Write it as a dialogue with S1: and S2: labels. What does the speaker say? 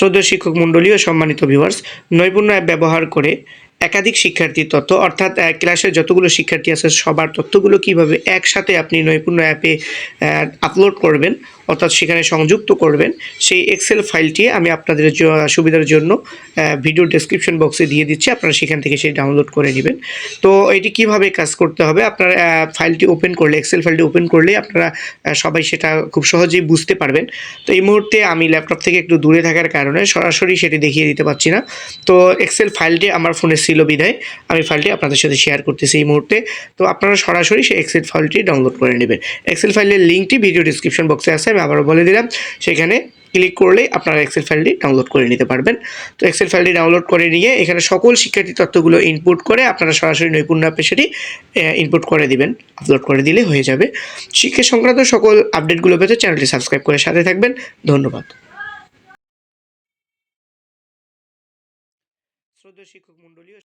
S1: শ্রদ্ধেয় শিক্ষক মণ্ডলী ও সম্মানিত ভিউয়ার্স, নৈপুণ্য অ্যাপ ব্যবহার করে একাধিক শিক্ষার্থীর তথ্য অর্থাৎ ক্লাসের যতগুলো শিক্ষার্থী আছে সবার তথ্যগুলো কীভাবে একসাথে আপনি নৈপুণ্য অ্যাপে আপলোড করবেন অর্থাৎ সেখানে সংযুক্ত করবেন, সেই এক্সেল ফাইলটি আমি আপনাদের সুবিধার জন্য ভিডিও ডেসক্রিপশন বক্সে দিয়ে দিচ্ছি, আপনারা সেখান থেকে সেই ডাউনলোড করে নেবেন। তো এটি কিভাবে কাজ করতে হবে, আপনারা ফাইলটি ওপেন করলে, এক্সেল ফাইলটি ওপেন করলেই আপনারা সবাই সেটা খুব সহজেই বুঝতে পারবেন। তো এই মুহূর্তে আমি ল্যাপটপ থেকে একটু দূরে থাকার কারণে সরাসরি সেটি দেখিয়ে দিতে পারছি না। তো এক্সেল ফাইলটি আমার ফোনে ছিল বিধায় আমি ফাইলটি আপনাদের সাথে শেয়ার করতেছি এই মুহূর্তে। তো আপনারা সরাসরি সেই এক্সেল ফাইলটি ডাউনলোড করে নেবেন। এক্সেল ফাইলের লিঙ্কটি ভিডিও ডেসক্রিপশন বক্সে আছে, আমি আবারও বলে দিলাম। সেখানে ক্লিক করলেই আপনারা এক্সেল ফাইলটি ডাউনলোড করে নিতে পারবেন। তো এক্সেল ফাইলটি ডাউনলোড করে নিয়ে এখানে সকল শিক্ষার্থী তথ্যগুলো ইনপুট করে আপনারা সরাসরি নৈপুণ্য অ্যাপে সেটি ইনপুট করে দিবেন, আপলোড করে দিলে হয়ে যাবে। শিক্ষা সংক্রান্ত সকল আপডেটগুলো পেতে চ্যানেলটি সাবস্ক্রাইব করে সাথে থাকবেন। ধন্যবাদ। শ্রদ্ধেয় শিক্ষক মণ্ডলী।